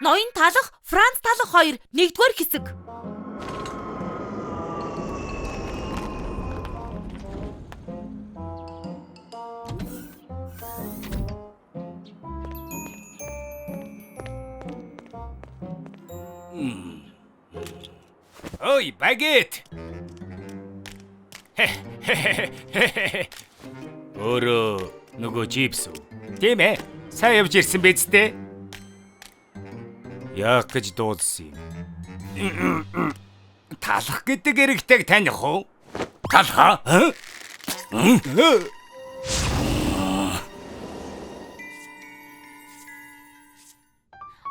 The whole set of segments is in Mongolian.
ноён талах, Франц талах хоёр нэгдүгээр хэсэг. Ой, багет. Өөрөө нөгөө чипс үү? Тийм ээ. Сайн явж ирсэн биз дээ. Яах гэж дуулсан юм? Талах гэдэг эрэгтэйг таних уу? Талха?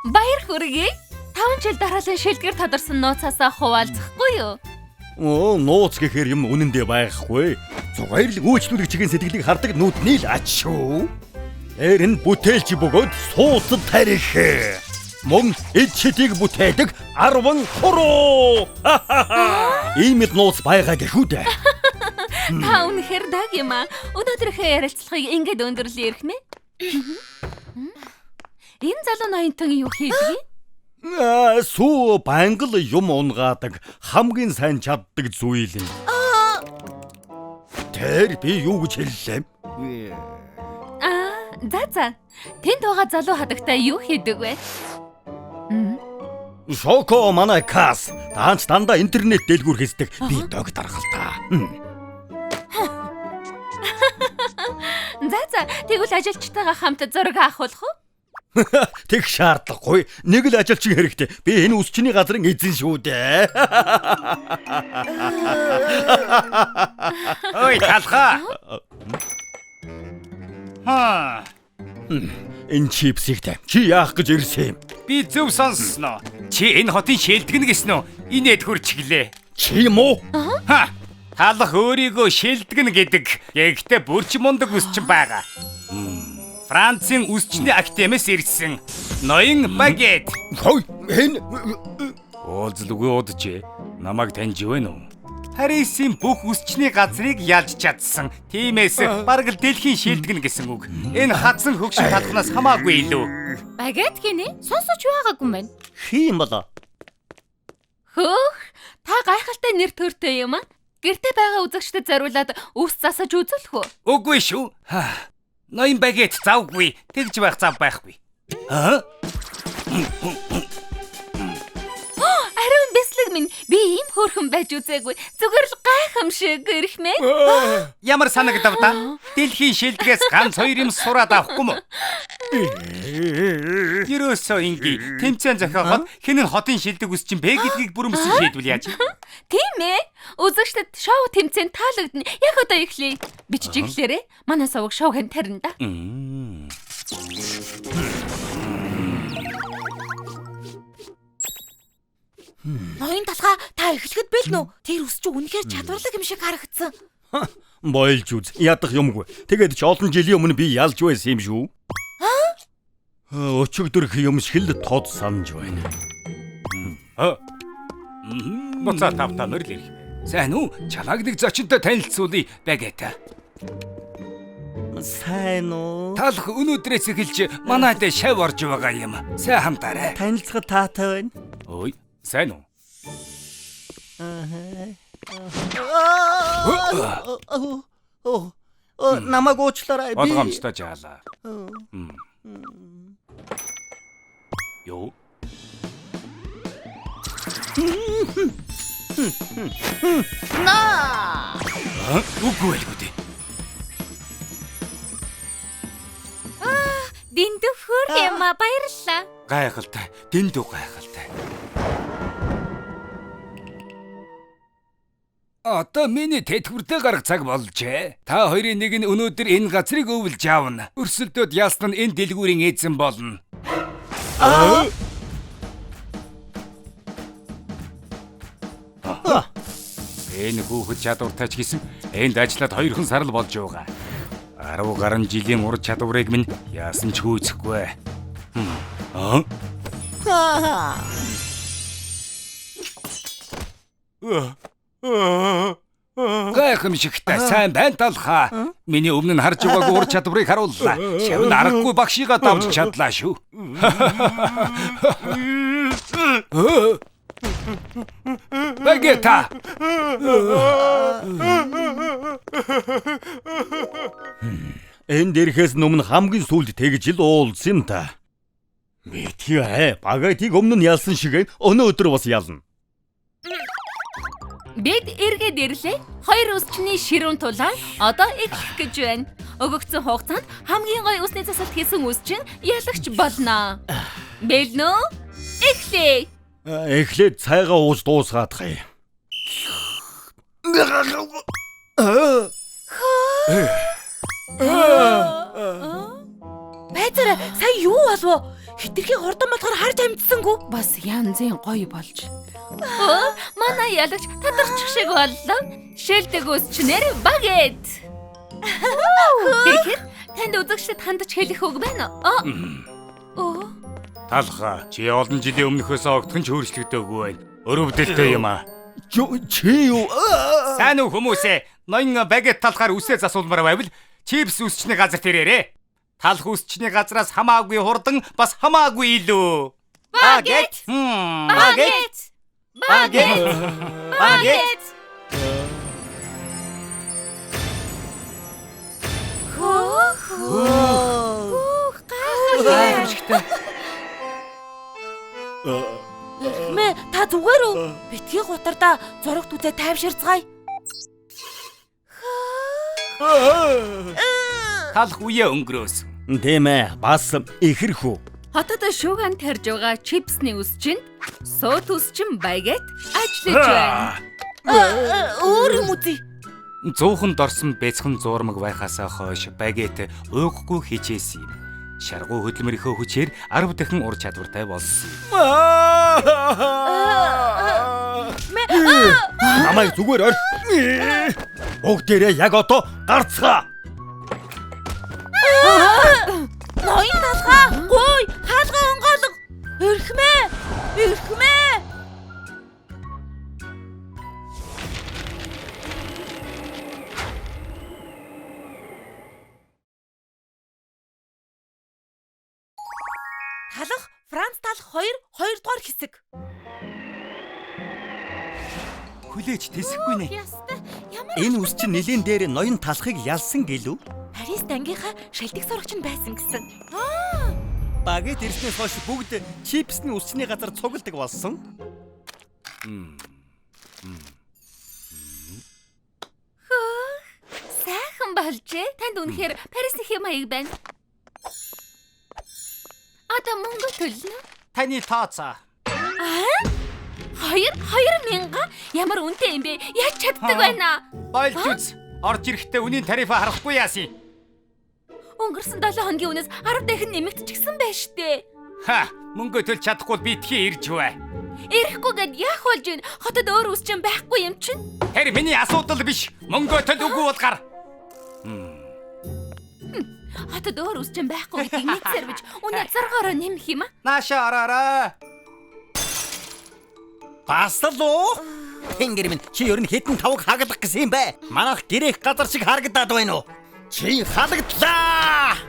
Баяр хүргэе. 5 жил дараалан шилдгэр тодорсон нууцаасаа хуваалцахгүй юу? Нууц гэхээр юм үнэндээ байхгүй. Зугаарлаг үйлчлүүлэгчийн сэтгэлийг хардаг нүдний л ач шүү. Энэ бүтээлч бөгөөд суудад тарих. Мөн эд шидийг бүтээдэг 10 хуруу. Иймд нууц байгаа гэхүү дээ. Та үнэхээр даг юм аа. Өнөөдрийнхөө ярилцлагыг ингээд өндөрлөө ярих нэ. Энэ залуу ноёнтон юу хийдэг? Сүү бангал юм унгаадаг хамгийн сайн чаддаг зүйл нь. Тэр би юу гэж хэллээ? За. Тэнд байгаа залуу хадагтай юу хийдэг вэ? Шоко манай кас. Таанч дандаа интернет дэлгүүр хийдэг. Би дог даргалтай. За. Тэгвэл ажилчтайгаа хамт зураг авах уу? Тэг шаардлагагүй. Нэг л ажилчин хэрэгтэй. Би энэ үсчний газрын эзэн шүү дээ. Ой, талха. Энэ чипсийг чи яах гэж ирсэн юм? Би зөв сонссноо. Чи энэ хотын шилдэгнэ гэсэн үү? Инээд хурчглээ. Чи юм уу? Талах өөрийгөө шилдэгнэ гэдэг. Гэхдээ бүрч мундаг үсчин байгаа. Францын үсчний академиэс ирсэн ноён багет. Хой, энэ Уулзлгүй удажээ. Намайг таньж байна уу? Парисын бүх үсчний газрыг ялж чадсан. Тиймээс бараг л дэлхийн шилдэгнэ гэсэн үг. Энэ хатсан хөгшин талхнаас хамаагүй илүү. Багет гинэ? Сонсож байгаагүй юм байна. хий юм болоо. Хөөх, та гайхалтай нэр төртэй юм аа. Гэртээ байгаа үзэгчдэд зориулаад үс засаж үзүүлэх үү? Үгүй шүү. Ноён багет завгүй. Тэгж байх зав байхгүй. Ариун бэслэг минь би ийм хөөрхөн байж үзээгүй. Зүгээр л гайхамшиг ирэх мэ. Ямар санагдав та? Дэлхийн шилдгээс ганц хоёр юм сураад авахгүй мө? Ерөөсөө инги тэмцээн зохиогоод хэн нь хотын шилдэг үсчин бэ гэдгийг бүрэмсэн шийдвэл яаж? Тийм ээ. Үзэгчдэд шоу тэмцээн таалагдана. Яг одоо эхлэе. Биччихлээрээ манай сувг шоуг тарина да. Ноён талхаа та эхлэхэд бэлнэ үү? Тэр үс чи үнэхээр чадварлаг юм шиг харагдсан. Бойлж үз. Ядах юмгүй. Тэгээд ч олон жилийн өмнө би ялж байсан юм шүү. Өчигдөр юм шиг л тод санаж байна. Буцаа тавтаа мөрлөх. Сайн уу? Чалагдаг зочинтой танилцуулъя багета. Сайн уу? Талх өнөөдрөөс эхэлж манайд шав орж байгаа юм. Сайн хамтаарай. Танилцахад таатай байна. Ой, сайн уу? Намайг уучлаарай. Болгоомжтой жаалаа. Юу? Үгүй ээ. Дэндүү хөр юм аа баярлалаа. Гайхалтай. Дэндүү гайхалтай. Одоо миний тэтгэвртэй гарах цаг болжээ. Та хоёрын нэг нь өнөөдөр энэ газрыг өвлж аавна. Өрсөлдөөд яасан нь энэ дэлгүүрийн эзэн болно. Энэ хүүхэд чадвартай ч гэсэн энд ажиллаад 2 хэн сар л болж байгаа. 10 гаруй жилийн ур чадварыг минь яасан ч гүйцэхгүй. Гайхамшигтай сайн байна талхаа. Миний өмнө нь харж байгаагүй ур чадварыг харууллаа. Шав нь аргагүй багшигаа давж чадлаа шүү. Багета. Энэ дэрхээс өмнө хамгийн сүүлд тэгж л уулзсан юм та. Мэдхий багатыг өмнө нь ялсан шиг өнөөдөр бас ялна. Бид эргээд ирлээ. Хоёр үсчний ширүүн тулаан одоо эхлэх гэж байна. Өгөгдсөн хугацаанд хамгийн гоё үсний засалт хийсэн үсчин ялагч болно. Бэлнэ? Эхлэе. Эхлээд цайгаа ууж дуусгаадах юм. Байцаараа сая юу болов? Хитрхи хурдан болохоор харж амжсангүй. Бас янзын гоё болж. Манай ялагч тадарчих шиг боллоо. Шилдэг үсчнэр багет. Тэгэхээр танд үзэгчдэд хандаж хэлэх үг байна уу? Талхаа чи олон жилийн өмнөхөөс огтхон ч өөрчлөгдөөгүй байна. Өрөвдөлтэй юм аа. Чи юу? Сайн уу хүмүүсээ? Ноён багет талхаар үсээ засуулмаар байвал чипс үсчний газар тэрээрээ. Талх үсчний газраас хамаагүй хурдан бас хамаагүй илүү. Багет. Багет. Багет. Багет. Гайхамшигтай. Мэ та зүгээр үү? Битгий гутарда зурагт үзээ тайвширцгаая. Талх үе өнгөрөөс. Тийм ээ, бас ихэрхүү. Хотод шууган тарж байгаа чипсний үсчин, суут үсчин багет ажиллаж байна. Өөр юм үзье. Зуухан дорсон бяцхан зуурмаг байхаасаа хойш багет ууггүй хичээсэн юм. Шаргуу хөдөлмөрийнхөө хүчээр 10 дахин ур чадвартай болсон юм. Намайг зүгээр орх. Бүгдээрээ яг одоо гарцгаа. Ноён талхаа. Гуй, хаалгаа онгоолго. Ирхмээ. Талх Франц талх 2 дугаар хэсэг. Хүлээж тэсэхгүй нэ. Ястай. Ямар Энэ үс чинь нэлийн дээр ноён талхыг ялсан гэлүү? Парис дангийнхаа шилдэг сурагч нь байсан гэсэн. Багет ирснээс хойш бүгд чипсний үсчний газар цугладаг болсон. сайхан болжээ. Танд үнэхээр Парисны хэм маяг байна. Одоо мөнгө төлнө. Таны тооцоо. 2000 ямар үнэтэй юм бэ? Яаж чаддаг байна? Байлж үз. Орж ирэхдээ үнийн тарифа харахгүй яасан. Өнгөрсөн 7 хоногийн үнээс 10 дахин нэмэгдчихсэн байна штэ. Мөнгө төлж чадахгүй битгий ирж бай. Ирэхгүй гэд яах болж байна? Хотод өөр үсчин байхгүй юм чинь. Тэр миний асуудал биш. Мөнгө төлж үгүй бол гар. Хотод өөр үсчин байхгүй гэдгийг мэдсээр бич үнэ 6-ороо нэмэх юм аа. Нааша ороорой. Бас л уу? Тэнгэр минь чи ер нь хэдэн тавг хаглах гэсэн юм бэ? Манайх гэрэх газар шиг харагдаад байна уу? Чи халагдлаа.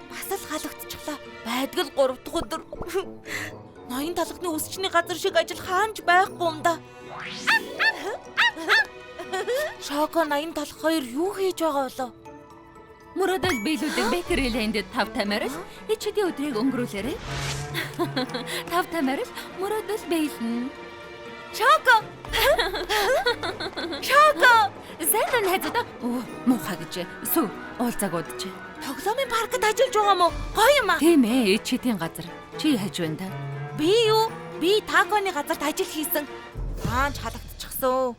Бас л халагдчихлаа. Байдгал 3 дахь өдөр. Ноён талхны үсчний газар шиг ажил хаанч байхгүй юм да. Шоко ноён талх 2 юу хийж байгаа болоо? Мөрөдөл биелүүлдэг Бэкери лэндэд 5 тамирал ичэдийн өдрийг өнгөрүүлээрэй. 5 тамирал мөрөдөл биелнэ. Шоко! Сайн найзуудаа муухай гэж сүү уулзааг удаж. Тоглоомын паркт ажиллаж байгаа мó? Гоё юм аа. Тийм ээ, ичэдийн газар. Чи яаж байна та? Би юу? Би таконы газарт ажил хийсэн. Хаанч халагдчихсан.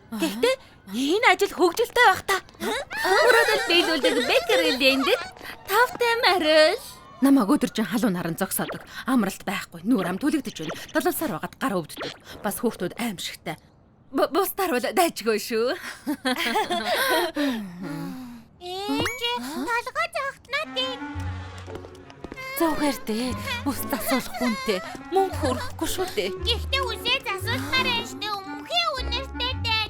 Гэхдээ энэ ажил хөгжилтэй байх та. Мөрөдөл биелүүлдэг Бэкери лэндэд 5 тамирал. Намайг өдөржин халуун наран зогсоодог. Амралт байхгүй. Нүур ам түлэгдэж байна. 7 сар байгаад гар өвддөг. Бас хүүхдүүд аимшигтай. Бусдаар бол дайжгүй шүү. Талгаа загтнаа тий. Зөөхөр дээ. Ус засуулах хүнтэй. Мөнгө хөрөхгүй шүү дээ. Гэхдээ үсээ засуулмаар байна штэ. Мөнхийн үнэртэй дээ.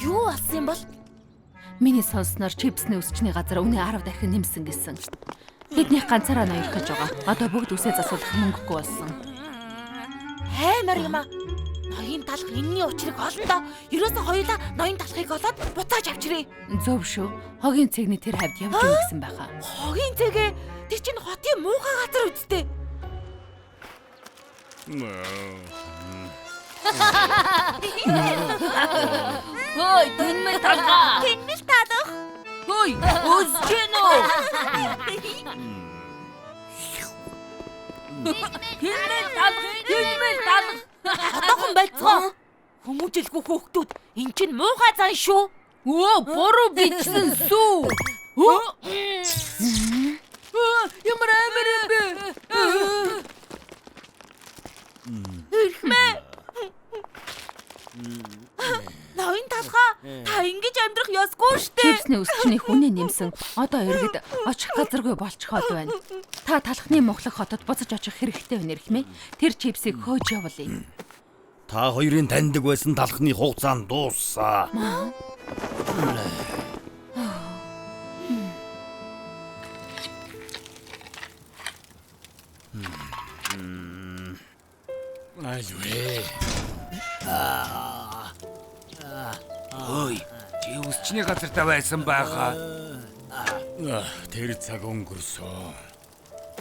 Юу болсон юм бол? Миний сонсноор чипсний өсчний газар үнэ 10 дахин нэмсэн гэсэн. Тэднийх ганцаараа ноёрох гэж байгаа. Одоо бүгд үсээ засуулах мөнгөгүй болсон. Хаймар юм аа. Ноён талах энэний учрыг олно доо. Ерөөсөө хоёулаа ноён талахыг олоод буцааж авчирээ. Зөв шүү. Хогийн цэгний тэр хавьд явж өгнө гэсэн байхаа. Хогийн цэгээ. Тэр чинь хотын муухай газар үсттэй. Хөөе, тэнмэл талгаа. Тэнмэл талах. Хөөе, өсч гэнэ үү? Тэнмэл талах. Одоохон байцгаа. Хүмүүжлгүй хөөхтүүд эн чинь муухай зан шүү. Оо, буруу бичсэн сүү. Ямар амир юм бэ? Ирхмээ. Ноён талхаа. Та ингэж амьдрах ёсгүй штэ. Чипсний өсчний хүнээ нэмсэн. Одоо иргэд очих газаргүй болчиход байна. Та талхны мухлах хотод буцаж очих хэрэгтэй байна Ирхмээ. Тэр чипсийг хөөж явуулъя. Та хоёрын таньдаг байсан талхны хугацаа нь дууссан. Айлвэ. Ой, чи өсчний газартаа байсан байхаа. Тэр цаг өнгөрсөн.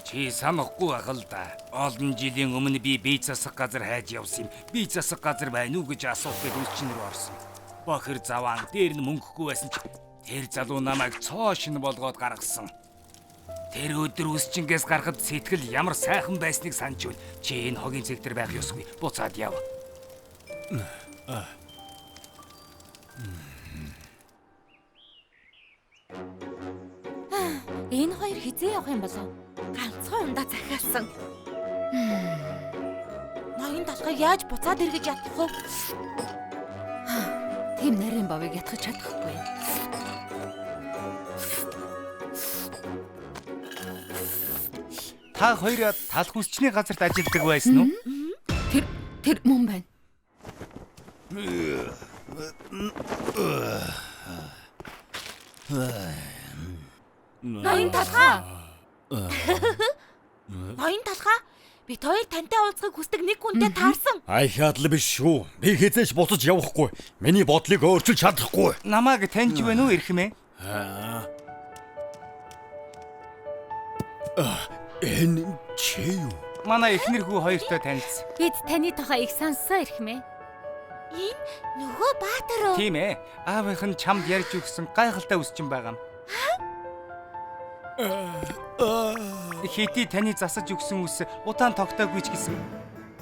Чи санахгүй байх л да. Олон жилийн өмнө би бие засах газар хайж явсан юм. Бие засах газар байна уу гэж асуух гээд өсчин рүү орсон. Бохир заваан дээр нь мөнгөхгүй байсан ч тэр залуу намайг цоо шин болгоод гаргасан. Тэр өдөр өсчингээс гарахад сэтгэл ямар сайхан байсныг санджвал чи энэ хогийн цэг дээр байх ёсгүй. Буцаад яв. Энэ хоёр хизээ явах юм болов? Ганцхан ундаа захиалсан. Ноён талхыг яаж буцаад эргэж ядах вэ? Тэм нарийн бовыг ятгах чадахгүй. Та хоёр талх өсчний газарт ажилладаг байсан уу? Тэр мөн байна. Ноён талхаа. Ноён талхаа. Бид хоёр тантай уулзахыг хүсдэг нэг хүнтэй таарсан. Айхаад л биш шүү. Би хизээч буцаж явахгүй. Миний бодлыг өөрчилж чадахгүй. Намайг таньж байна уу Ирхмээ? Энэ чи юу? Манай эхнэр хүү хоёртой танилцсан. Бид таны тухай их сонссон Ирхмээ. Энэ нөгөө баатар уу? Тийм ээ. Аавынх нь чамд ярьж өгсөн гайхалтай өсчин байгаа юм. Хэдий таны засаж өгсөн үс удаан тогтоогүй ч гэсэн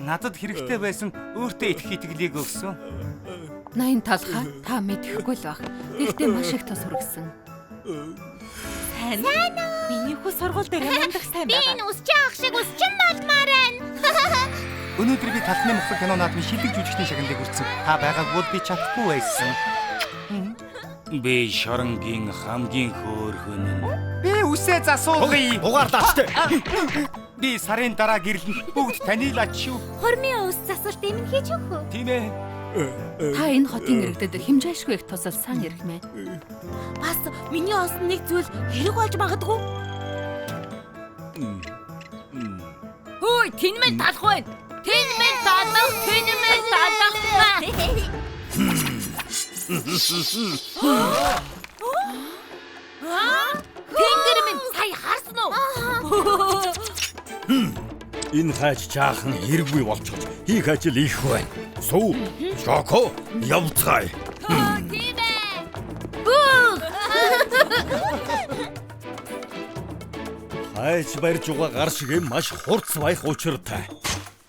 надад хэрэгтэй байсан өөртөө итгэх итгэлийг өгсөн. Ноён талхаа та мэдэхгүй л баг. Гэхдээ маш их тус хүргэсэн. Сайн уу? Миний хүү сургууль дээр амдах сайн Би байгаа. энэ үсчин ах шиг үсчин болмоор байна. Өнөөдөр би талхны мөхлөг кино наадмын шилдэг жүжигчдийн шагналыг хүртсэн. Та байгаагүй бол би чадахгүй байсан. Би шоронгийн хамгийн хөөрхөн. Би үсээ засуулъя. Угаарлаач. Би сарын дараа гэрлэн бүгд танилаач шүү. Хормын ус засвалт юм хийж өгөх үү? Тийм ээ. Та энэ хотын иргэдэд хэмжээшгүй их тусалсан Ирхмээ. Бас миний олсон нэг зүйл хэрэг болж магадгүй. Хөөе, тэнмэл талах байна. Тэнмэл талах, тэнмэл талах. Тэнгэр минь сая харсан уу? Энэ хайч чаахан хэрэггүй болчиход хийх ажил их байна. Сүү, шоко, явцгаая. Тийм ээ. Хайч барьж байгаа гар шиг маш хурц баях учиртай.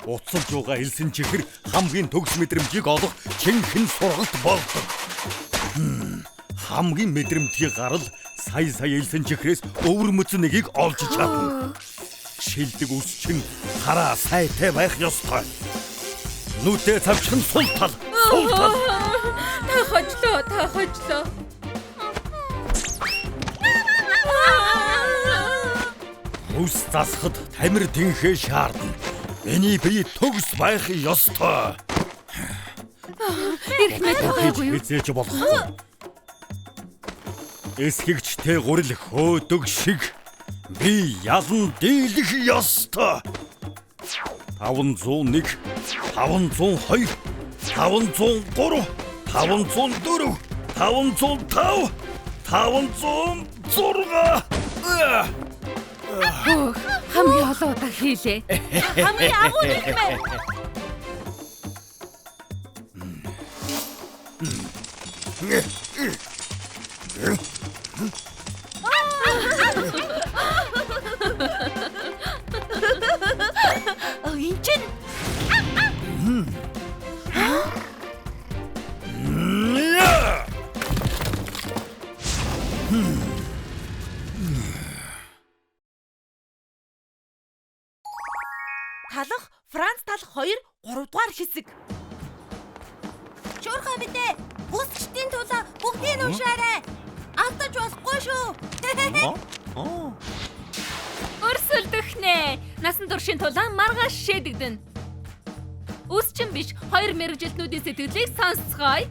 Уцалж байгаа элсэн чихэр хамгийн төгс мэдрэмжийг олох чинхэн сургалт болдог. Хамгийн мэдрэмтгий гарал сая элсэн чихрээс өвөрмөц нэгийг олж чадна. Шилдэг үсчин хараа сайтай байх ёстой. Нүдээ цавчхан сул тал. Та хожлоо. Ус засахад тамир тэнхээ шаардна. Миний бие төгс байх ёстой. Ирэх мэдээгүй юу? Эзэж болохгүй. Эсхэгчтэй гурил хөөдөг шиг би ялан дийлэх ёстой. 501, 502, 503, 504, 505, 506. Хамгийн олон удаа хийлээ. Хамгийн агуу нэмэ. Ин чин талах Франц талах 2 3 дугаар хэсэг. Шуурхай мэдээ. Бүсчдийн тулаа бүгдийг нь уншаарай. Алдаж болохгүй шүү. Өрсөлдөхнэ. Насан туршийн тулаан маргааш шийдэгдэнэ. Үсчин биш 2 мэрэгжилтнүүдийн сэтгэлийг сонсцгоё.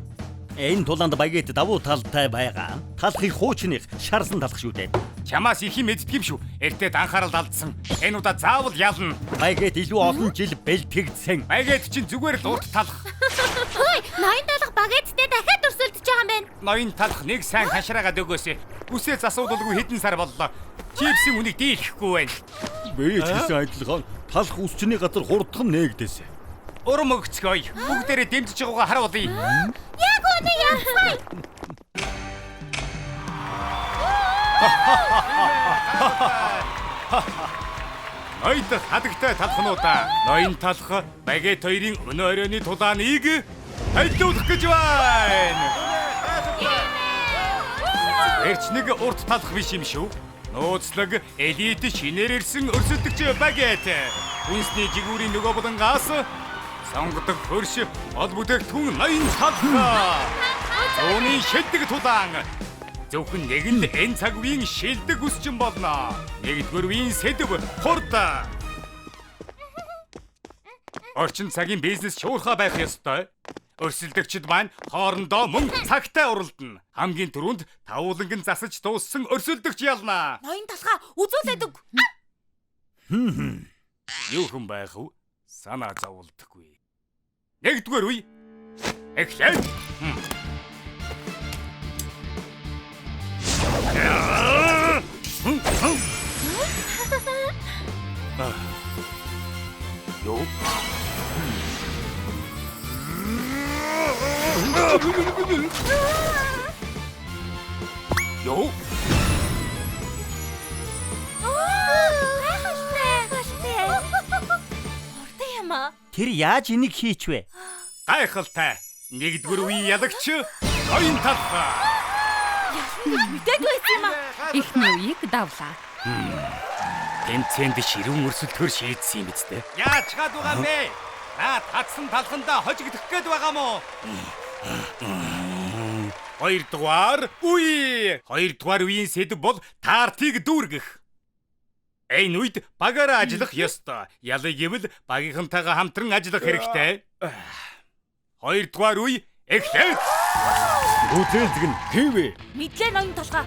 Энэ тулаанд багэт давуу талтай байгаа. Талахыг хуучных шарсан талах шүү дээ. Чамаас их юм мэддэг юм шүү. Эртэд анхаарал алдсан. Энэ удаа заавал ялна. Багэт илүү олон жил бэлтгэгдсэн. Багэт чинь зүгээр л урт талах. Хөөе, ноён талах багэцтэй дахиад өрсөлдөж байгаа юм байна. Ноён талах нэг сайн хашраагаад өгөөсэй. Үсээ засуулдаггүй хэдэн сар боллоо. Чипсийн үнийг дийлэхгүй байна. Би ч гэсэн адилхан талах үсчний газар хурдхан нээгдээсэ. Урам өгцгөөе. Бүгдээрээ дэмжиж байгаагаа харуулъя. Яг үнэ яцгаая. Ноён хадагтай талхнуудаа. Ноён талх багэт хоёрын өнөө оройны тулааныг хайлуулах гэж байна. Эрч нэг урт талх биш юм шүү. Нууцлаг элит шинээр ирсэн өрсөлдөгч багэт. Үнсний жигүүрийн нөгөө булангаас сонгодог хөрш ол бүтээгдэхүүн ноён талх. Зүүнний шилдэг тулаан. Зөвхөн нэг нь энэ цаг үеийн шилдэг үсчин болно. Нэгдүгээр үеийн сэдв хурд. Орчин цагийн бизнес шуурхай байх ёстой. Өрсөлдөгчд маань хоорондоо мөн цагтай уралдана. Хамгийн түрүүнд тавууланг нь засаж дууссан өрсөлдөгч ялна. Ноён талхаа үзүүлээд өг. Юу хүн байх вэ? Санаа зовлдоггүй. Нэгдүгээр үе. Эхлэв. Юу? Юу? Урд юм аа. Тэр яаж энийг хийчвэ? Гайхалтай. Нэгдүгээр үеийн ялагч ноён талх. Мэдээд байсан юм аа. Эхний үеийг давлаа. Тэмцээнд ширүүн өрсөлдөхөр шийдсэн юм биз дээ. Яаж чад байгаа юм бэ? Наад хатсан талхандаа хожигдох гээд байгаа мó. Хоёрдугаар үе. Хоёрдугаар үеийн сэдв бол таартыг дүүргэх. Энэ үед багаараа ажиллах ёстой. Ялыг гэвэл багийнхантайгаа хамтран ажиллах хэрэгтэй. Хоёрдугаар үе эхлэв. Бүтээлдэг нь хийвэ. Мэдлээ ноён талхаа.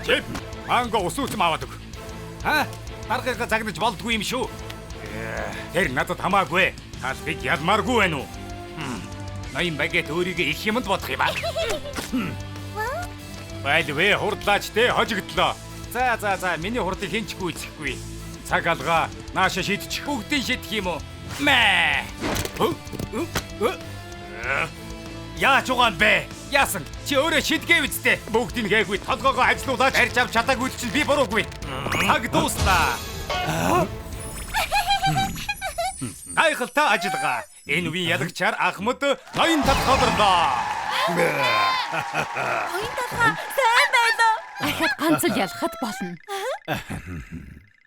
Чип, манго усууч аваад өг. Даргыг загнаж болдгүй юм шүү. Тэр надад хамаагүй. Талхыг ялмааргүй байна уу? Ноён багэт өөрийгөө их юмд бодох юм аа. Байлвэ хурдлаач те хожигдлоо. За, миний хурдыг хинчгүй эцэхгүй. Цаг алгаа, нааша шидчих бүгдийг шидэх юм уу? Мэ. Яаж угаан бэ? Яасан? Чи өөрөө шидгээ үсттэй. Бүгдийг гээгүй толгоогоо ажилуулаад барьж авч чадаагүй чинь би буруугүй. Цаг дуслаа. Гайхалтай ажиллагаа. Энэ үеийн ялагчаар Ахмад ноён талх хорлоо. Ноён талхаа сайн байлаа. Ахад ганц л ялахад болно.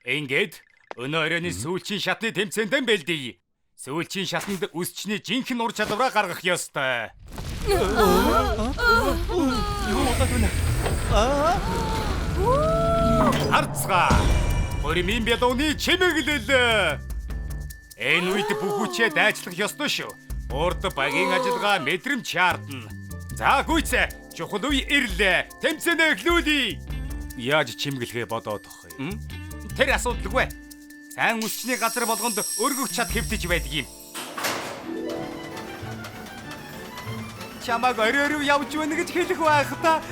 Ингээд өнөө оройны сүүлчийн шатны тэмцээнд бэлдээ. Сүүлчийн шатанд үсчний жинхэнэ ур чадвараа гаргах ёстой. Харцгаа. Хоримын бялууны чимэглэл. Энэ үед бүхүүчээ дайчлах ёстой шүү. Урд багийн ажиллагаа мэдрэмж шаардна. За гүйцээ, чухал үе ирлээ. Тэмцээнэ эхлүүлье. Яаж чимгэлгээ бодоод тох юм? Тэр асуудалгүй. Сайн үсчний газар болгонд өргөх чад хэвтэж байдаг юм. Чамаг орой явж байна гэж хэлэх байх та.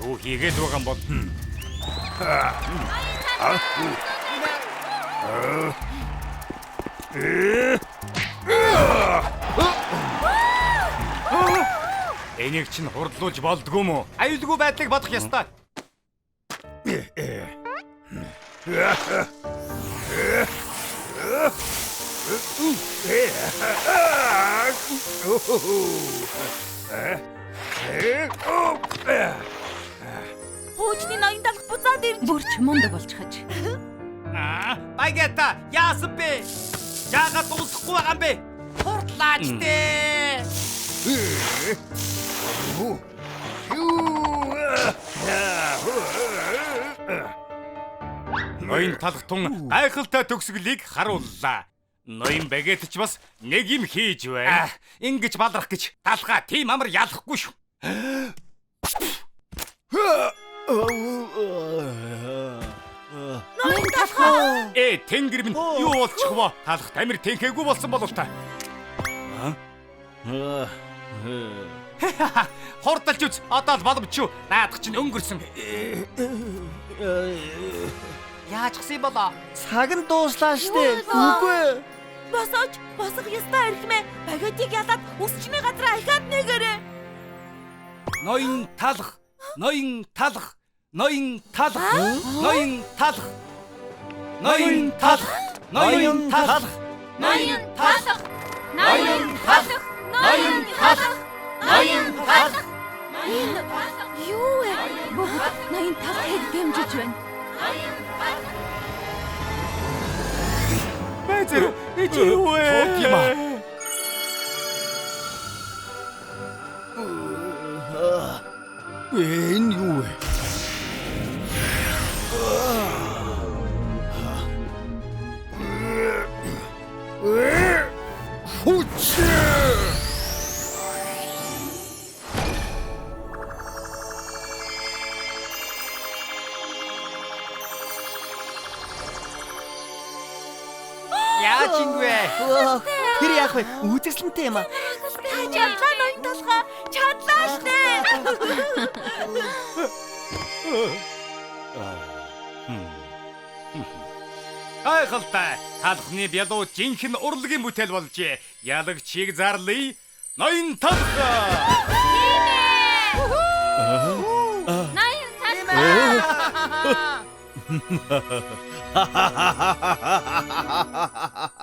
Юу хийгээд байгаа юм бол? Энийг чинь хурдлуулж болдгоо мó? Аюулгүй байдлыг бодох ёстой. Хуучны ноён талх буцаад ирж. Бүрч мундаг болчихож. Багята, яасан бэ? Яагаад дуусахгүй байгаа юм бэ? Хурдлаач дээ. Ноён талхтун гайхалтай төгсгөлийг харууллаа. Ноён багет ч бас нэг юм хийж байна. Ингэж балрах гэж талхаа тийм амар ялахгүй шүү. Ноён талхаа. Тэнгэр минь юу болчих вэ? Талх тамир тэнхээгүй болсон болов та. Хурдалж үз. Одоо л боломж шүү. Наадах чинь өнгөрсөн. Яаж гсэн болоо? Цаг нь дууслаа штэ. Үгүй. Босох ёстой архимэ. Багетийг ялаад үсчний газар ахаад нэгэрэ. Ноён талх. Ноён талх. Ноён талх. Ноён талх. Ноён талх. Ноён талх. Ноён талх. Ноён талх. Ноён талх. Ноён талх. Ноён талх. Юу вэ? Бүгд ноён талхыг дэмжиж байна. Бэзэр, чи юу вэ? Энэ юу вэ? Яаж юм бэ? Тэр яах вэ? Үзэсгэлэнтэй юм аа. Чадлаа ноён талхаа. Чадлаа штэ. Гайхалтай. Талхны бялуу жинхэнэ урлагийн бүтээл болжээ. Ялагчийг зарлая. Ноён талх. Ноён талх.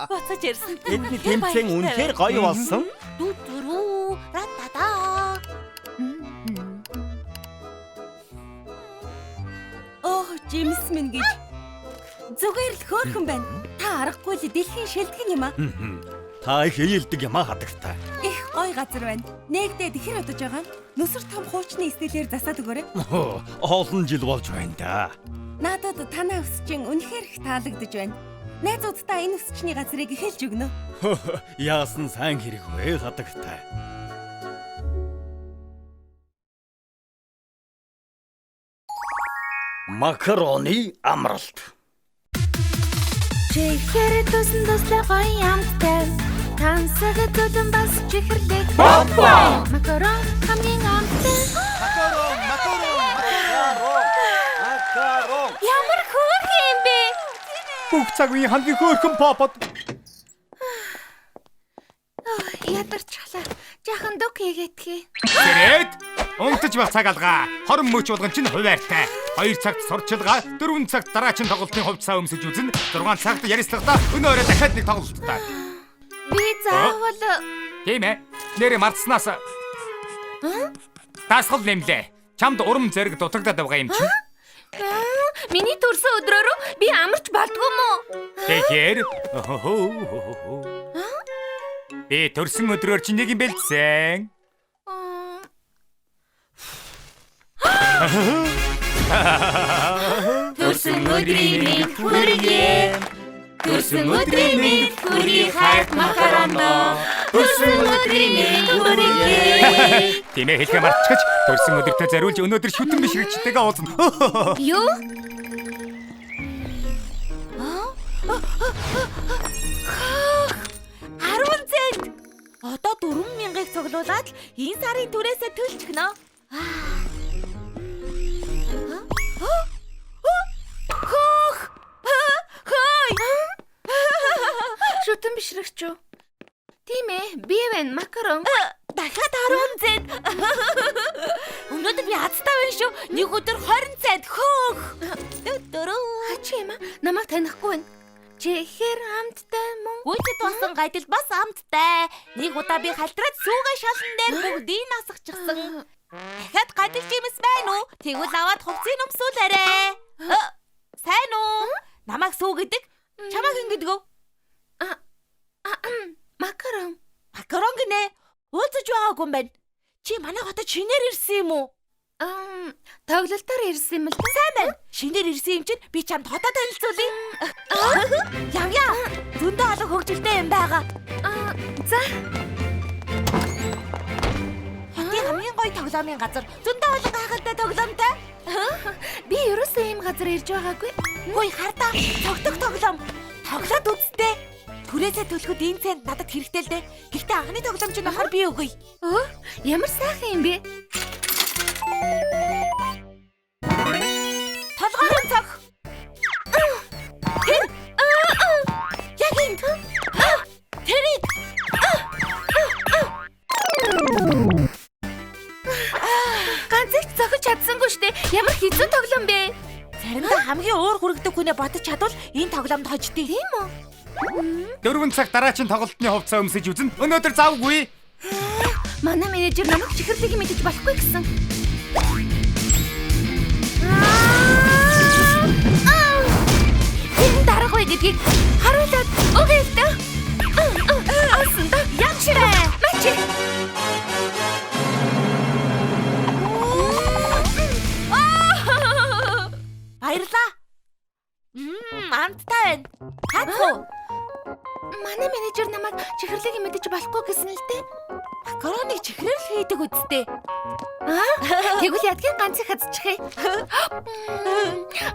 Буцаж ирсэн. Бидний тэмцээн үнэхээр гоё болсон. Дүрүү ратата. Жимс минь гэж. Зүгээр л хөөрхөн байна. Та аргагүй л дэлхийн шилдэг юм аа. Та их ээлдэг юм аа хадагтай. Их гоё газар байна. Нэгдээд ихэр удаж байгаа. Нүсэр том хуучны стилээр засаад өгөөрэй. Олон жил болж байна да. Надад танаа өсчин үнэхээр их таалагдж байна. Найзуудтай энэ өсчний газрыг эхэлж өгнө. Яасан сайн хэрэг вэ хадагтай. Макароны амралт. Чихэр тусан туслах гоё амттай. Тансаг зүдэн бас чихэрлэг. Макарон хамгийн амттай. Ямар хөөрхөн юм бэ? Бүх цаг үеийн хамгийн хөөрхөн попот. Ядарчлаа. Жахан дуг хийгээдхий. Сэрэд унтаж байх цаг алгаа. Хорон мөч болгон чинь хуваартай. 2 цагт сурчилгаа, 4 цагт дараачин тоглолтын хувцас өмсөж үзэн, 6 цагт ярилцлагадаа өнөө өрөө дахиад нэг тоглолттой. Би заавал Тийм ээ. Нэрээ мартснаас. Тасгал нэмлээ. Чамд урам зэрэг дутагдаад байгаа юм чинь. Миний төрсөн өдрөөрөө би амарч болдгоо мó. Тэгэхээр би төрсөн өдрөөр чи нэг юм бэлдсэн. Төрсөн өдрийн хүргэе. Төрсөн өдрийн хүргэе хайр макароно. Төрсөн өдрийн хүргэе. Тэмээ хэлхээ мартчихж төрсөн өдөртөө зариулж өнөөдөр шүтэн бишрэгчтэйгээ уулзна. Юу? 10 цент. Одоо 4,000-ыг цуглуулад энэ сарын түрээсээ төлж гэнэ. Шүтэн бишрэгч үү? Тийм ээ, би байна макарон. Дахиад 10 цент. Өнөөдөр би азтай байна шүү. Нэг өдөр 20 цент. Хачи юм аа. Намайг танихгүй байна. Чихэр амттай мөн. Гүйцэд болсон гадил бас амттай. Нэг удаа би халтраад сүүгээ шалан дээр бүгдийг насгачихсан. Дахиад гадил жимс байна уу? Тэгвэл аваад хувцсыг өмсүүлээрэй. Сайн уу? Намайг сүү гэдэг? Чамайг ин гэдэг үү? Макарон. Макарон гинэ. Уулзаж байгаагүй юм байна. Чи манай хотод шинээр ирсэн юм уу? Тоглолтоор ирсэн юм л да. Сайн байна. Шинээр ирсэн юм чинь би чамд хотоо танилцуулъя. Явъя. Зөндөө олон хөгжилтэй юм байгаа. За. Хотын хамгийн гоё тоглоомын газар. Зөндөө олон гайхалтай тоглоомтой. Би ерөөсөө ийм газар ирж байгаагүй. Хөөе хардаа. Цогтөг тоглоом. Тоглоод үзтээ. Түрээсээ төлөхөд энэ цент надад хэрэгтэй л дээ. Гэхдээ анхны тоглоом чинь нохор би өгье. Ямар сайхан юм бэ? Толгойн цог. Яг энэ. Тэрийг. Ганц их зохиж чадсангүй штэ. Ямар хэцүү тоглоом бэ? Заримдаа хамгийн уур хүрэгдэг хүнээ бодож чадвал энэ тоглоомд хождъё. Тийм үү? 4 цаг дараагийн тоглолтны хувцас өмсөж үзнэ. Өнөөдөр завгүй. Манай менежер намайг чихэрлийг мэдэж болохгүй гэсэн. Энэ дараагүй гэдгийг харуулад өгье л дээ. Асан да янчраа. Мачи. Баярлаа. Амттай байна. Хатуу. Манай менежер намайг чихэрлийг мэдэж болохгүй гэсэн л дээ. Макароныг чихрэл хийдэг үсттэй. Тэгвэл ядгийн ганцыг хазчихъя.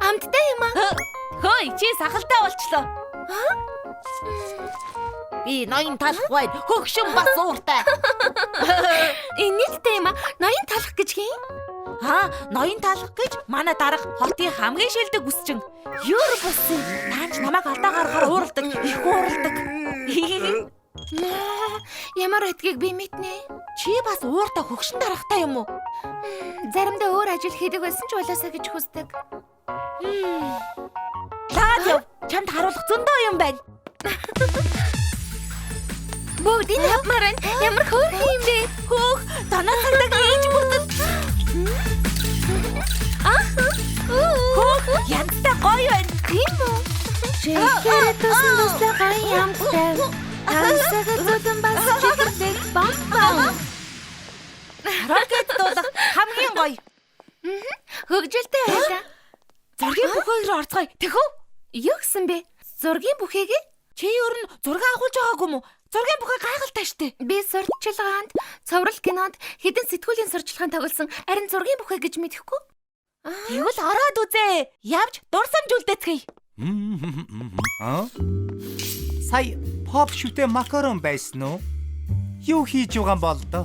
Амттай юм аа. Хөөе, чи сахалтай болчлоо. Би ноён талах бай. Хөгшин бас ууртай. Нийтдээ юм аа. Ноён талах гэж хин. Ноён талах гэж манай дарга хотын хамгийн шилдэг үсчин. Юур болсон. Таач намайг алдаа гаргахаар уурладаг. Их уурладаг. Ямар эдгийг би мэднэ. Чи бас ууртай хөгшин дарахтай юм уу? Заримдаа өөр ажил хийдэг байсан ч болоосаа гэж хүсдэг. Лаад яв. Чамд харуулах зөндөө юм байна. Бүгдийг хавмаар байна. Ямар хөөрхөн юм бэ? Хөөх, танаа цагдаг ээж бүрдэн. Хөөх, янзтай гоё байна. Тийм үү? Чихэр тусан туслаа гоё амттай. Тансаг зүтэн бас чихэрдэг бомбом. Рокет дуулах хамгийн гоё. Хөгжилтэй байлаа. Зургийн бүхэй рүү орцгоё. Тэхүү? Юу гэсэн бэ? Зургийн бүхийг Чи ер нь зураг агуулж байгаагүй юм уу? Зургийн бүхэй гайхалтай штэ. би сурталчилгаанд, цоврал кинонд хэдэн сэтгүүлийн сурчлагын тоглосон. Харин зургийн бүхэй гэж мэдэхгүй. Тэгвэл ороод үзээ. Явж дурсамж үлдээцгээе. Сая pop шүтээ макарон байсан уу? Юу хийж байгаа юм бол доо?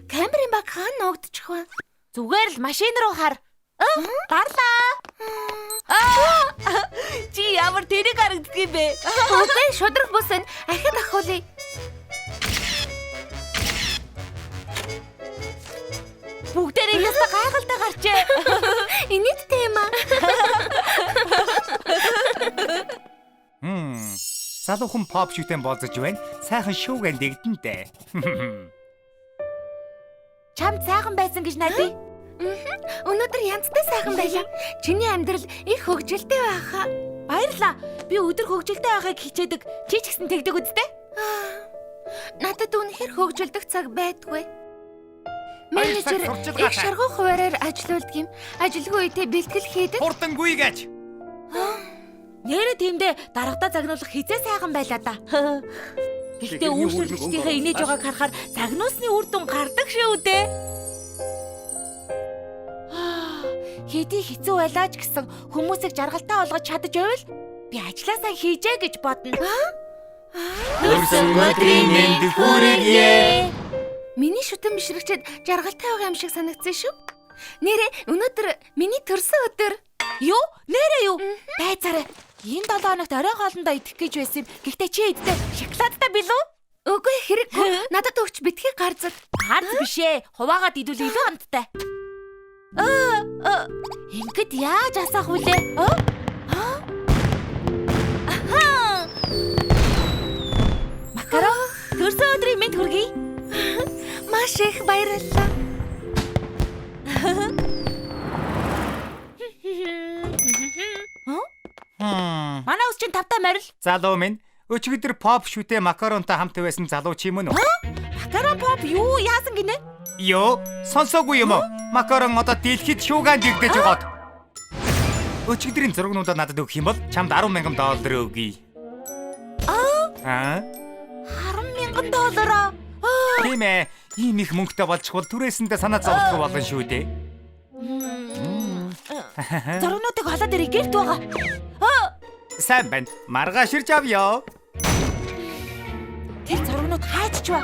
Камерын баг хаан нуугдчих вэ? Зүгээр л машин руу хар. Гарлаа. Чи ямар тэрэг харагддаг юм бэ? Үгүй шудраг бус байна. Ахид ахуулъя. Бүгдээрээ яста гайхалтай гарчээ. Инээдтэй юм аа. Залуухан pop шүтэн болзож байна. Сайхан шүүгэн дэгдэнтэй. Чамд сайхан байсан гэж найдаа. Өнөөдөр янзтай сайхан байлаа. Чиний амьдрал их хөгжилтэй байхаа. Баярлаа. Би өдөр хөгжилтэй байхыг хичээдэг. Чи ч гэсэн тэгдэг үстэй. Надад үнэхээр хөгжилдөх цаг байдгүй. Менежер Менежер их шаргуу хуваараар ажилуулдаг юм. Ажилгүй үедээ бэлтгэл хийдэг. Хурдангүй гэж. Нэрэ тиймдээ дарагдаа загнуулах хизээ сайхан байлаа да. Гэхдээ үйлчлэгчдийнхээ инээж байгааг харахаар загнуусны үр дүн гардаг шүү дээ. Хэдий хэцүү байлаа ч гэсэн хүмүүсийг жаргалтай болгож чадаж байвал би ажилласаа хийжээ гэж бодно. Төрсөн өдрийн мэнд хүргэе. Миний шүтэн бишрэгчэд жаргалтай байгаа юм шиг санагдсан шүү. Нэрээ өнөөдөр миний төрсөн өдөр. Юу? Нэрээ юу? Байцаарай. Энэ 7 хоногт орой хоолндоо идэх гэж байсан юм. Гэхдээ чи иддэг шоколадтай билүү? Үгүй хэрэггүй. Надад өгч битгий гарзаг. Гарц бишээ. Хуваагаад идвэл илүү амттай. Ингээд яаж асаах вүлээ? Макарон, төрсөн өдрийн мэнд хүргэе. Маш их баярлалаа. Манай ус чинь тавтай морил. Залуу минь өчигдөр поп шүтээ макаронтой хамт байсан залуу чи юм уу? Макарон поп юу яасан гинэ? Йоо, сонсоогүй юм уу? Макарон одоо дэлхийд шуугаан дэгдэж байгаад. Өчигдрийн зургнуудаа надад өгөх юм бол чамд $10,000 өгье. $10,000. Тийм ээ. Ийм их мөнгөтэй болчихвол түрээсэндээ санаа зовлохгүй болно шүү дээ. Зургнуудыг холоод ирэх гэрт байгаа. Сайн байна. Маргааширч авъя. Тэр зургнууд хайчч ба.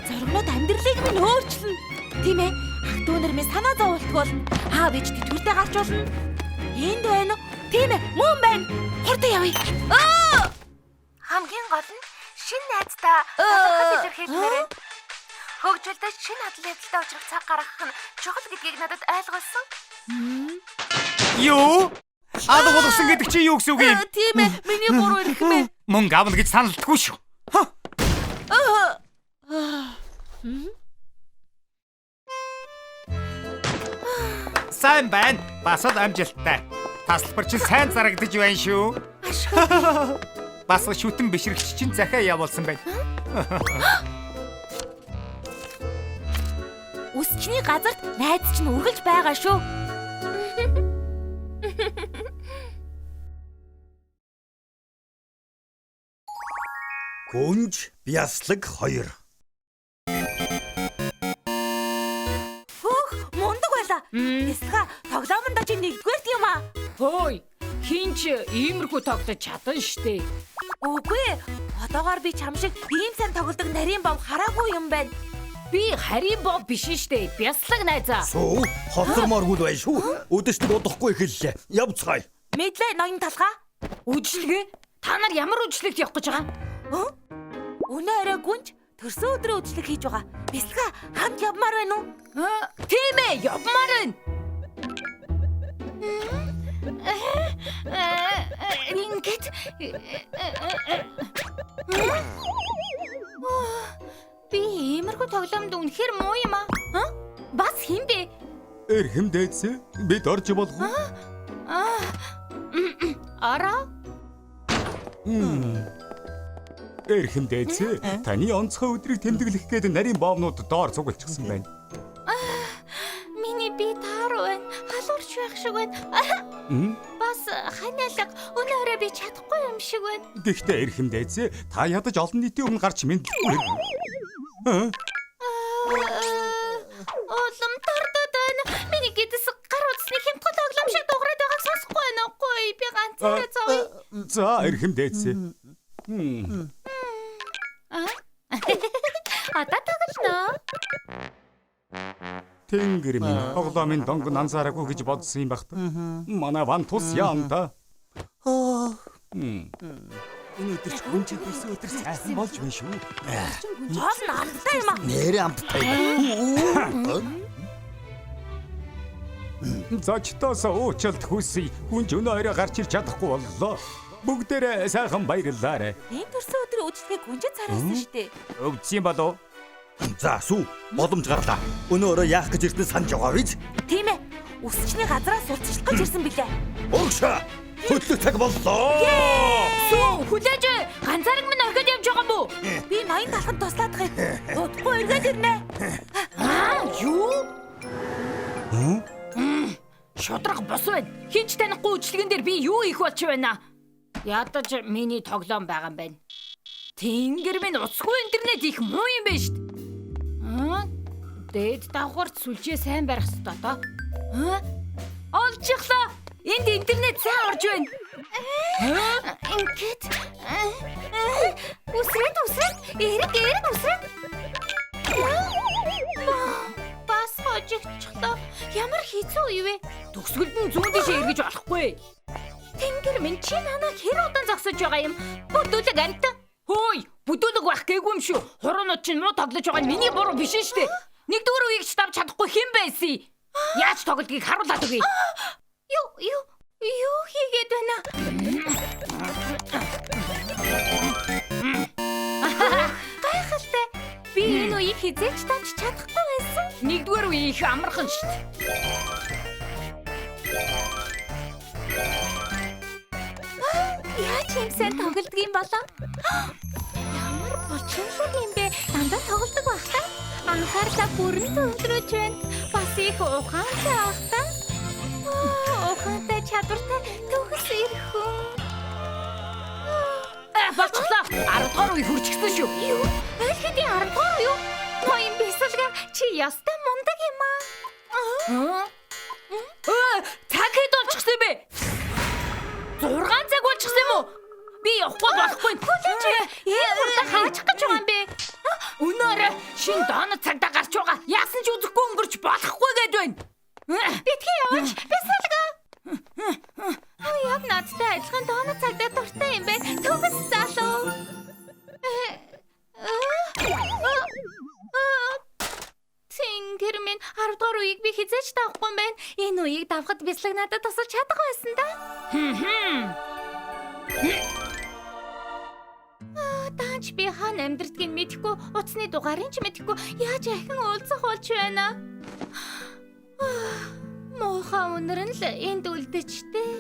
Зургнууд амьдралыг минь өөрчилнө. Тийм ээ. Ах дүүнэр минь санаа зовлтгүй болно. Аав ээж тэтгэвртэй гарч болно. Энд байна уу? Тийм ээ. Мөн байна. Хурдан явъя. Хамгийн гол нь шинэ найздаа талархал илэрхийлмээр. Хөгжилдөө шинэ хадлын явдалтай учрах цаг гаргах нь чухал гэдгийг надад ойлгуулсан. Юу? Алга болгосон гэдэг чи юу гэсэн үг юм? Тийм ээ. Миний буруу ирэх мэ. Мөнгө авна гэж саналтгүй шүү. Сайн байна. Бас л амжилттай. Тасалбар чинь сайн зарагдаж байна шүү. Бас шүтэн бишрэгч чинь захиа явуулсан байна. Үсчний газарт найз чинь үргэлж байгаа шүү. Гүнж бяслаг 2. Мундаг байлаа. Ясга тоглоомондоо чи нэгдүгээрт юм аа. Хөөе, хин ч иймэрхүү тоглож чадна штэ. Үгүй. Одоогоор би чам шиг ийм сайн тоглодог нарийн бов хараагүй юм байна. Би харийн бов биш штэ. Бяслаг найзаа. Суу, хоцормооргүй байх шүү. Өдөштэй удахгүй эхэллээ. Явцгаая. Мэдлээ ноён талхаа. Үжилгээ? Та нар ямар үжилгт явах гэж байгаа? Өнөө орой гүнж төрсөн өдрийн үжилэг хийж байгаа. Бясалга хамт явмаар байна уу? Тийм ээ, явмаар байна. Ингээд би иймэрхүү тоглоомд үнэхээр муу юм аа. Бас хин бэ? Эрхэмдээц бид орж болох уу? Араа? Эрхэмдээц таны онцгой өдрийг тэмдэглэх гээд нарийн боомнууд доор цуглчихсан байна. Миний би таар байна. Халуурч байх шиг байна. Бас ханиалга өнөө орой би чадахгүй юм шиг байна. Гэхдээ эрхэмдээц та ядаж олон нийтийн өмнө гарч мэдлгүй. Улам тардад байна. Миний гэдэс гар утасны хямдхан тоглоом шиг дуурайд байгааг сонсохгүй байна уугүй. Би ганцаараа зовъё. За эрхэмдээц. Одоо тоглоно. Тэнгэр минь тоглоомын донг нансаараагүй гэж бодсон юм багт. Манай ван тус яанда. Өнөөдөр ч гүнж төрсөн өдөр сайхан болж байна шүү. Жоол нь амттай юм аа. Нэрээ амттай. Зочтоос уучлалт хүсье. Гүнж өнөө орой гарч ирж чадахгүй боллоо. Бүгдээрээ сайхан баярлалаа. Энэ төрсөн өдрийн үжилгээ гүнжэд царайсан штэ. Өвдсөн юм болов? За сүү боломж гарлаа. Өнөө орой яах гэж ирсэн санаж байгаа биз? Тийм ээ. үсчний газраас сурталчлах гэж ирсэн билээ. Урагшаа. Хөдлөх цаг боллоо. Сүү хүлээж ганцаараг минь орхиод явж байгаа мó. Би ноён талханд туслаадах юм. Удахгүй эргээд ирнэ. Юу? Шудраг бос байна. Хинч танихгүй үйлчлэгэн дээр би юу их болч байна? Ядаж миний тоглоом байгаа юм байна. Тэнгэр минь уцгүй интернет их муу юм байна шүү дээ. Дээд давхарт сүлжээ сайн барих хэрэгтэй доо. Олчихлоо. Энд интернет сайн орж байна. Ингээд үсрээд эрэг үсрээд бас хожигчлоо. Ямар хэцүү юу вэ? Төгсгөлд нь зүүн дэше эргэж болохгүй. Тэнгэр минь чи намайг хэр удаан зогсож байгаа юм? Бүдүүлэг амт. Хөөй, бүдүүлэг байх гээгүй юм шүү. Хуруунууд чинь муу тоглож байгаа нь миний буруу биш шүү дээ. Нэгдүгээр үеийг ч давж чадахгүй хэн байсан? Яаж тоглодгийг харуулад өгье. Юу хийгээд байна? Гайхалтай. Би энэ үеийг хизээч тавьж чадахгүй байсан. Нэгдүгээр үе их амархан шүү дээ. Яаж юмсан тоглодог юм болоо? Ямар бочинлог юм бэ? Дандаа тоглодог байх та. Анхаарлаа бүрэн төвлөрөж байна. Бас их ухаантай байх та. Ухаантай чадвартай төгс ирэх хүн. Болчихлоо. 10 дугаар үе хүрчихсэн шүү. Юу? Аль хэдийн 10 дугаар юу? Ноён бисэлга чи ястай мундаг юм аа. Цаг хэд болчихсон бэ? 6 цаг болчихсон юм уу? Би явахгүй болохгүй. Хүлээж энэ хурдан хаачих гэж байгаа юм бэ? Өнөөрэ шин донод цагдаа гарч байгаа. Яасан ч үзэхгүй өнгөрч болохгүй гэж байна. Битгий яваач. Бисэлга. Яг надтай адилхан донод цагдаа дуртай юм бэ? Төгс залуу. Тэнгэр минь 10 дугаар үеийг би хизээч давахгүй юм байна. Энэ үеийг давхад бислэг надад тусалж чадахгүй байсан да. Даанч би хаана амьдрдгийг мэдэхгүй, утасны дугаарыг ч мэдэхгүй яаж ахин уулзах болж байна. Муухай өнөр нь л энд үлдэжтэй.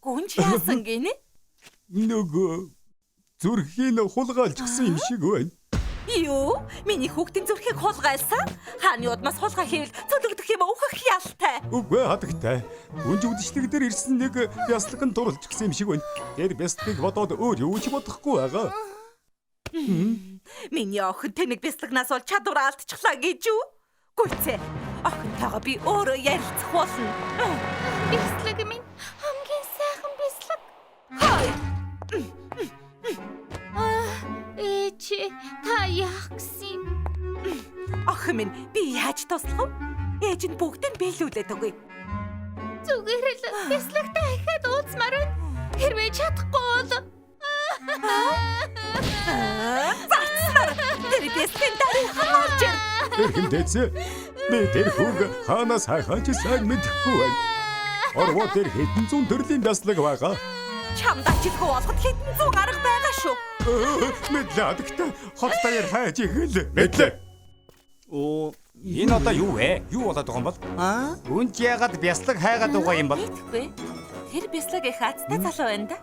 Гүнж яасан гинэ? Нөгөө зүрхийн хулгайлжсэн юм шиг байна. Юу? Миний хүүхдийн зүрхийг хулгайлсан? Хааны удмаас хулгай хийвэл цөлөгдөх юм өөхөх ялтай. Үгүй хатагтай. Гүнж үдшилэг дээр ирсэн нэг бясалган дурлжсэн юм шиг байна. Тэр бясалгыг бодоод өөр юу ч бодохгүй байгаа. Миний охин тэнэг бясалгнаас бол чадвар алдчихлаа гэж юу? Гүйтээ. Охинтойгоо би өөрөө ярилцах болно. Бислэг минь хамгийн сайхан бислэг. Хай! Чи та яах гэсэн? Охин минь би яаж туслах вэ? Ээж нь бүгдийг биелүүлээд өгье. Зүгээр л бислэгтэй ахаад уулзмаар байна. Хэрвээ чадахгүй бол Зарцмаар! Тэр бислэгийн дараахан орж ир. Тэр хэмдээсэ. Би тэр хүүг хаанаас хайхаач сайн мэдэхгүй байна. Орвоо тэр хэдэн зуун төрлийн бяслаг байгаа. Чамд ачилгүй болгоход хэдэн зуун арга байгаа шүү. Мэдлээдэгтэй хот даяар хайж игэл. Мэдлээ. Энэ одоо юу вэ? Юу болоод байгаа юм бол? Гүнж яагаад бяслаг хайгаад байгаа юм бол? Мэдхгүй. Тэр бислэг их азтай залуу байна да.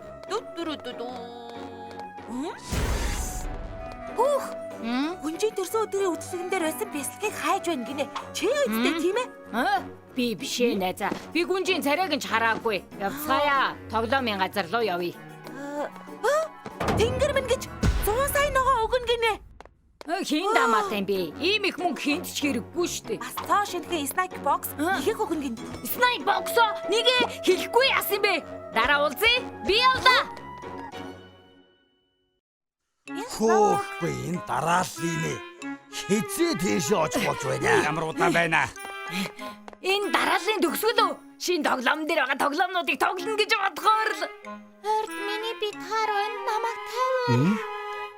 Хүүх! Гүнжийн төрсөн өдрийн үдлэгэн дээр байсан бислэгийг хайж байна гинэ. Чи үедээ тийм ээ? Би биш ээ найзаа. Би гүнжийн царайг нь хараагүй. Явцгаая. Тоглоомын газар руу явъя. Тэнгэр минь гэж 100 сая ногоо өгнө гинэ. Хин дамаатай юм бэ? Ийм их мөнгө хинт ч хэрэггүй шүү дээ. Бас цоо шинэхэн снайк бокс ихийг өгнө гинэ. Снайк боксо нэгэ хэлэхгүй яасан юм бэ? Дараа уулзъя. Би явлаа. Хөөхгүй энэ дарааллын ээ. Хизээ тийшээ очих болж байна. Ямар удаан байна? Энэ дарааллын төгсгөл үү? Шин тоглоом дээр байгаа тоглоомнуудыг тоглоно гэж бодохоор л. Орд миний бит хар байна. Намайг тавь.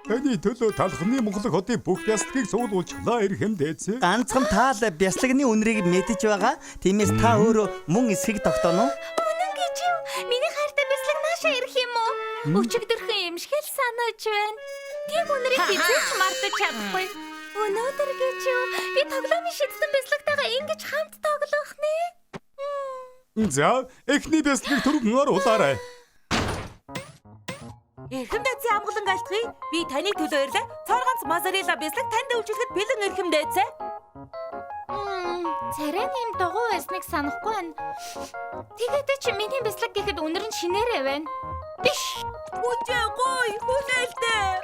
Таны төлөө талхны Монгол хотын бүх бясалгыг суулгуулчихлаа ирэх хэмдээцээ. Ганцхан таал бяслагны үнэрийг мэдэж байгаа. Тиймээс та өөрөө мөн эсхийг тогтооно. Үнэн гэж юу? Миний хайртай бислэг наашаа ирэх юм уу? Өчигдөрхөн юм шиг л санаж байна. Тийм үнэрийг хизээч мартаж чадахгүй. Өнөөдөр гэж юу? Би тоглоомын шийдсэн бяцлагтайгаа ингэж хамт тоглох нэ. За, эхний бяцлыг түргэн оруулаарай. Эрхэмдээцийн амгалан алтгий. Би таны төлөө ирлээ. Цорганц мозарелла бяцлаг танд үйлчлэхэд бэлэн эрхэмдээцээ. Царай нэм дугуй байсныг санахгүй байна. Тэгээд чи миний бяцлаг гэхэд үнэр нь шинээрээ байна. Биш. Хүнжээ гой хүнэлтэй.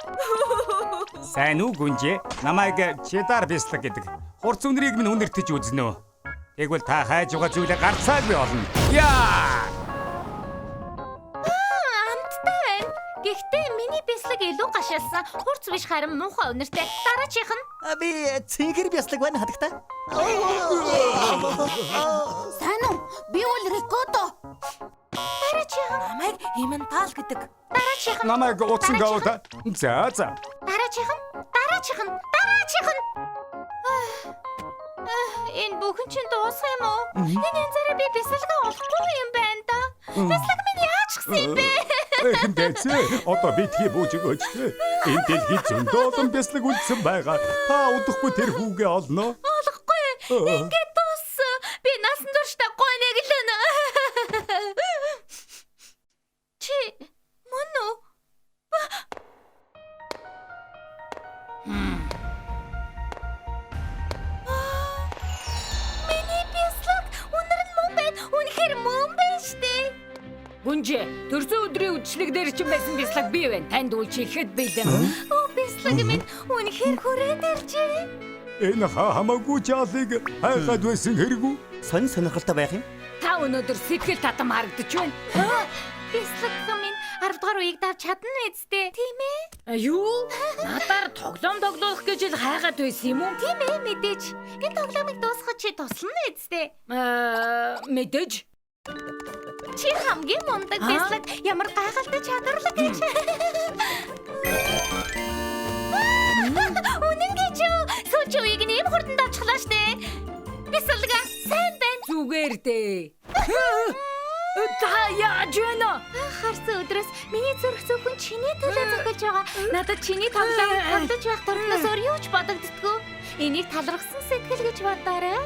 Сайн уу гүнжээ? Намайг чедар бяцлаг гэдэг. Хурц үнэрийг минь үнэртэж үзнэ үү? Тэгвэл та хайж байгаа зүйлээ гарцаагүй болно. Яа! Амттай байна. Гэхдээ миний бяцлаг илүү гашаалсан. Хурц биш харин муухай үнэртэй. Дараачих нь. Би цэнхэр бяцлаг байна хадагтай. Сайн уу? Би бол Рикото. Дараачих нь. Намайг Иментал гэдэг. Дараачих нь. Намайг утсан гавта. За. Дараачих нь. Энэ бүхэн чинь дуусах юм уу? Энэ янзаараа би бяцлагаа олохгүй юм байна да. Бяцлаг минь яачихсан юм бэ? Эрхэмдээцээ, одоо битгий бууж өгөөч. Энэ дэлхийд зөндөө олон бяцлаг үлдсэн байгаа. Та удахгүй тэр хүүгээ олно. Олохгүй. Ингээд дууссан. Би насан туршдаа гойнэ гэлэнэ. Чи мөн үү? Миний бяцлаг үнэр нь мөн байна. Үнэхээр мөн байна штэ. Гүнжээ, төрсөн өдрийн үдшилэг дээр чинь байсан бяцлаг би байна. Танд үйлчлэхэд бэлэн. Оо бяцлаг минь үнэхээр хүрээд иржээ. Энэ хамаагүй жаалыг хайгаад байсан хэрэггүй. Сонирхолтой байх юм. Та өнөөдөр сэтгэл татам харагдаж байна. Бяцлаг минь 10 дугаар үеийг давж чадна үсттэй. Тийм ээ? Юу? Надаар тоглоом гэж л хайгаад байсан юм уу? Тийм ээ, мэдээж. Энэ тоглоомыг дуусгах чи туслана үсттэй. Мэдээж. Чи хамгийн мундаг бяцлаг. Ямар гайхалтай чадварлаг гэж. Үнэн гэж юу? Сүүч үеийг нэм хурдан давчихлаа штэ. Бяцлага сайн байна. Зүгээр дээ. Та яаж байна? Харсан өдрөөс миний зүрх зөвхөн чиний төлөө зохиолж байгаа. Надад чиний тоглоом хандаж байх төрнөөс өөр юу ч бодогддгүй. Энийг талархсан сэтгэл гэж бодоорой.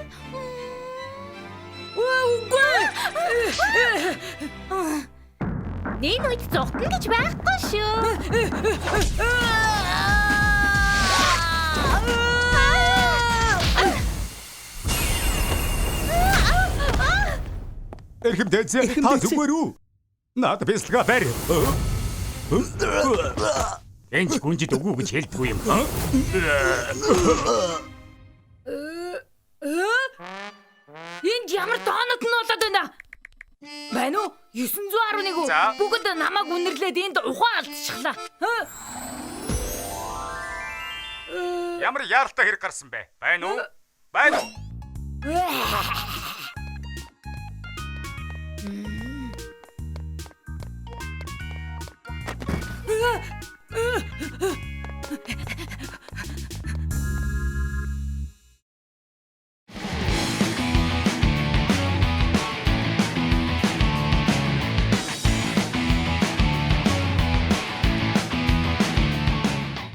Үгүй. Нэг үед зогтно гэж байхгүй шүү. Эрхэмдээцээ, та зүгээр үү? Наад бяцлага барь. Энч гүнжид үгүй гэж хэлдэггүй юм. Энд ямар доонод нь болоод байна? Байна уу? 911 үү? За. Бүгд намайг үнэрлээд энд ухаан алдчихлаа. Ямар яаралтай хэрэг гарсан бэ? Байна уу? Байна уу?